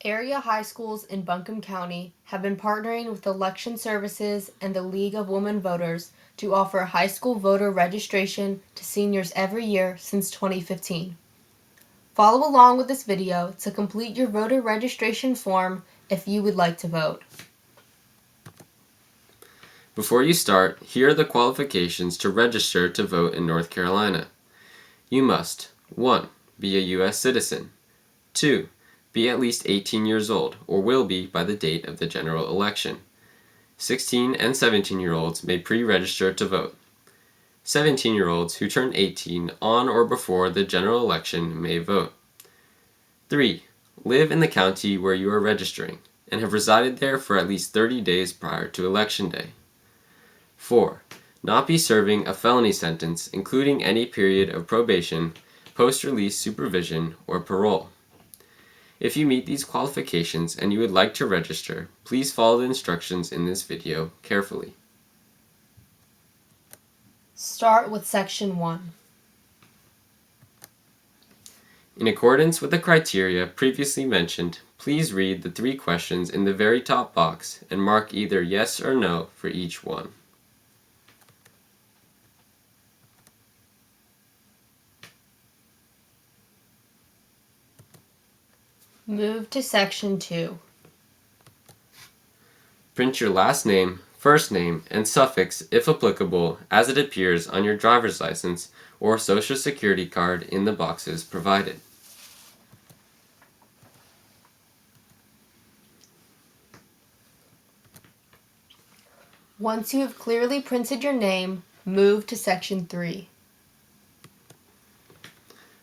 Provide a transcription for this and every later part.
Area high schools in Buncombe County have been partnering with Election Services and the League of Women Voters to offer high school voter registration to seniors every year since 2015. Follow along with this video to complete your voter registration form if you would like to vote. Before you start, here are the qualifications to register to vote in North Carolina. You must 1. Be a U.S. citizen. 2. Be at least 18 years old, or will be by the date of the general election. 16 and 17-year-olds may pre-register to vote. 17-year-olds who turn 18 on or before the general election may vote. 3. Live in the county where you are registering, and have resided there for at least 30 days prior to Election Day. 4. Not be serving a felony sentence, including any period of probation, post-release supervision, or parole. If you meet these qualifications and you would like to register, please follow the instructions in this video carefully. Start with Section 1. In accordance with the criteria previously mentioned, please read the 3 questions in the very top box and mark either yes or no for each one. Move to Section 2. Print your last name, first name, and suffix, if applicable, as it appears on your driver's license or Social Security card in the boxes provided. Once you have clearly printed your name, move to Section 3.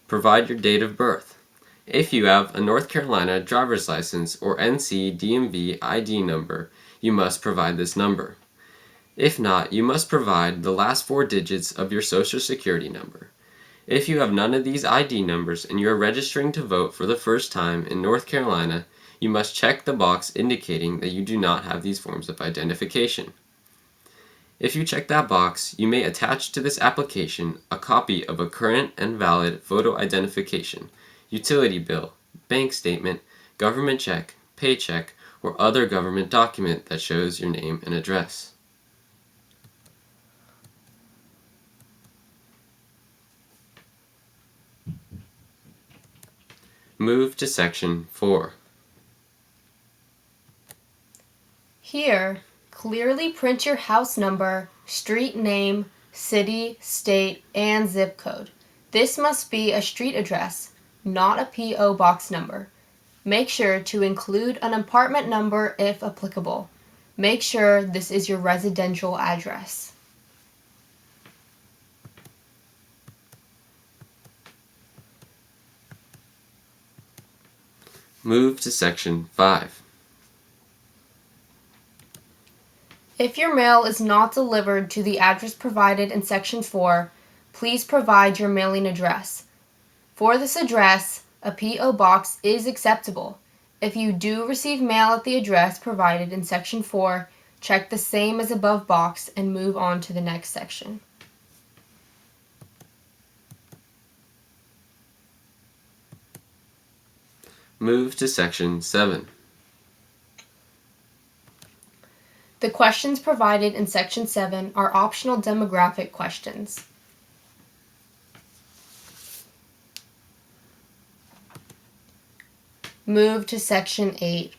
Provide your date of birth. If you have a North Carolina driver's license or NC DMV ID number, you must provide this number. If not, you must provide the last 4 digits of your Social Security number. If you have none of these ID numbers and you are registering to vote for the first time in North Carolina, you must check the box indicating that you do not have these forms of identification. If you check that box, you may attach to this application a copy of a current and valid photo identification, utility bill, bank statement, government check, paycheck, or other government document that shows your name and address. Move to Section 4. Here, clearly print your house number, street name, city, state, and zip code. This must be a street address, not a P.O. box number. Make sure to include an apartment number if applicable. Make sure this is your residential address. Move to Section 5. If your mail is not delivered to the address provided in Section 4, please provide your mailing address. For this address, a P.O. box is acceptable. If you do receive mail at the address provided in Section 4, check the same as above box and move on to the next section. Move to Section 7. The questions provided in Section 7 are optional demographic questions. Move to Section 8.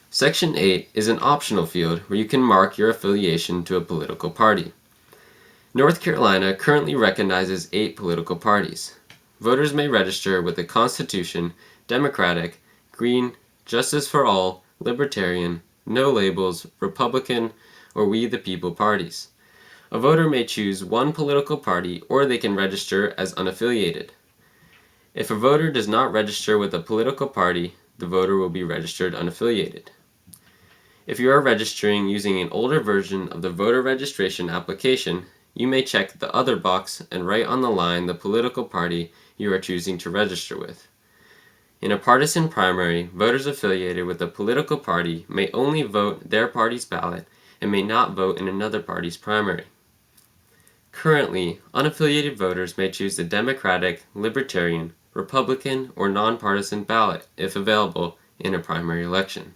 Section 8 is an optional field where you can mark your affiliation to a political party. North Carolina currently recognizes 8 political parties. Voters may register with the Constitution, Democratic, Green, Justice for All, Libertarian, No Labels, Republican, or We the People parties. A voter may choose one political party, or they can register as unaffiliated. If a voter does not register with a political party, the voter will be registered unaffiliated. If you are registering using an older version of the voter registration application, you may check the Other box and write on the line the political party you are choosing to register with. In a partisan primary, voters affiliated with a political party may only vote their party's ballot and may not vote in another party's primary. Currently, unaffiliated voters may choose the Democratic, Libertarian, Republican, or nonpartisan ballot, if available, in a primary election.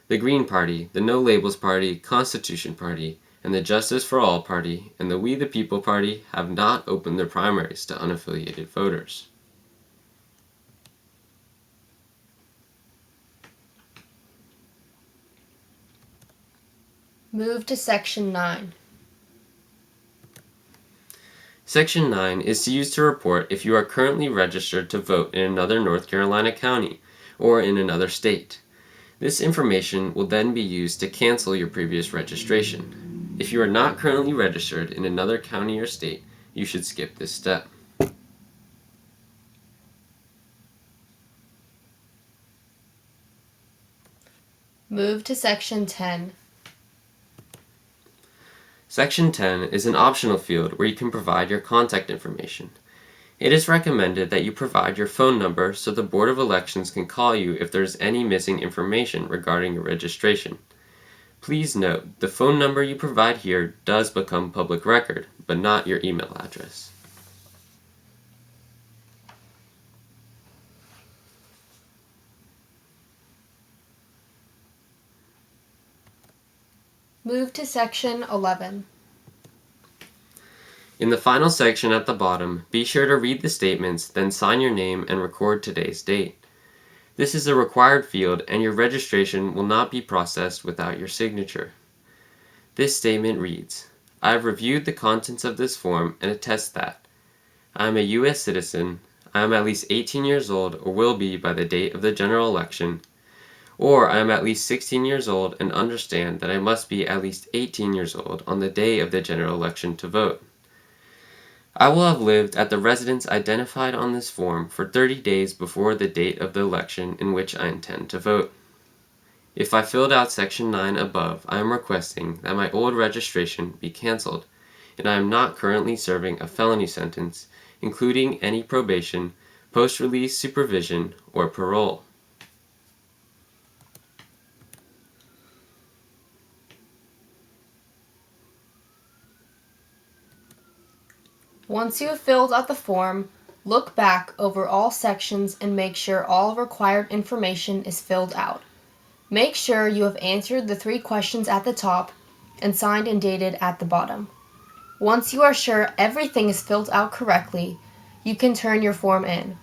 The Green Party, the No Labels Party, Constitution Party, and the Justice for All Party, and the We the People Party have not opened their primaries to unaffiliated voters. Move to Section 9. Section 9 is used to report if you are currently registered to vote in another North Carolina county or in another state. This information will then be used to cancel your previous registration. If you are not currently registered in another county or state, you should skip this step. Move to Section 10. Section 10 is an optional field where you can provide your contact information. It is recommended that you provide your phone number so the Board of Elections can call you if there is any missing information regarding your registration. Please note, the phone number you provide here does become public record, but not your email address. Move to Section 11. In the final section at the bottom, be sure to read the statements, then sign your name and record today's date. This is a required field, and your registration will not be processed without your signature. This statement reads, I have reviewed the contents of this form and attest that I am a U.S. citizen, I am at least 18 years old or will be by the date of the general election, or I am at least 16 years old and understand that I must be at least 18 years old on the day of the general election to vote. I will have lived at the residence identified on this form for 30 days before the date of the election in which I intend to vote. If I filled out Section 9 above, I am requesting that my old registration be canceled, and I am not currently serving a felony sentence, including any probation, post-release supervision, or parole. Once you have filled out the form, look back over all sections and make sure all required information is filled out. Make sure you have answered the 3 questions at the top and signed and dated at the bottom. Once you are sure everything is filled out correctly, you can turn your form in.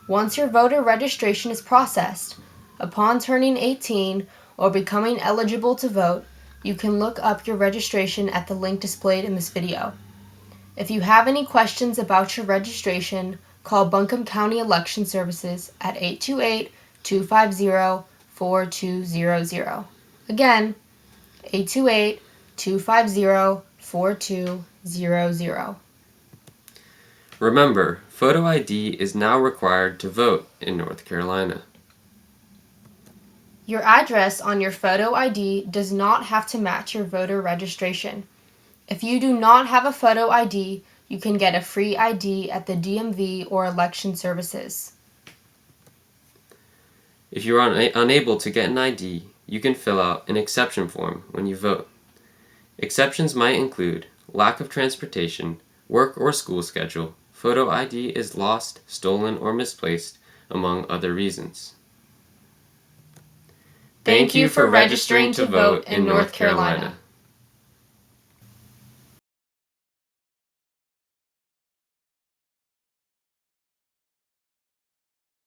Once your voter registration is processed, upon turning 18 or becoming eligible to vote, you can look up your registration at the link displayed in this video. If you have any questions about your registration, call Buncombe County Election Services at 828-250-4200. Again, 828-250-4200. Remember, photo ID is now required to vote in North Carolina. Your address on your photo ID does not have to match your voter registration. If you do not have a photo ID, you can get a free ID at the DMV or election services. If you are unable to get an ID, you can fill out an exception form when you vote. Exceptions might include lack of transportation, work or school schedule, photo ID is lost, stolen, or misplaced, among other reasons. Thank you for registering to vote in North Carolina.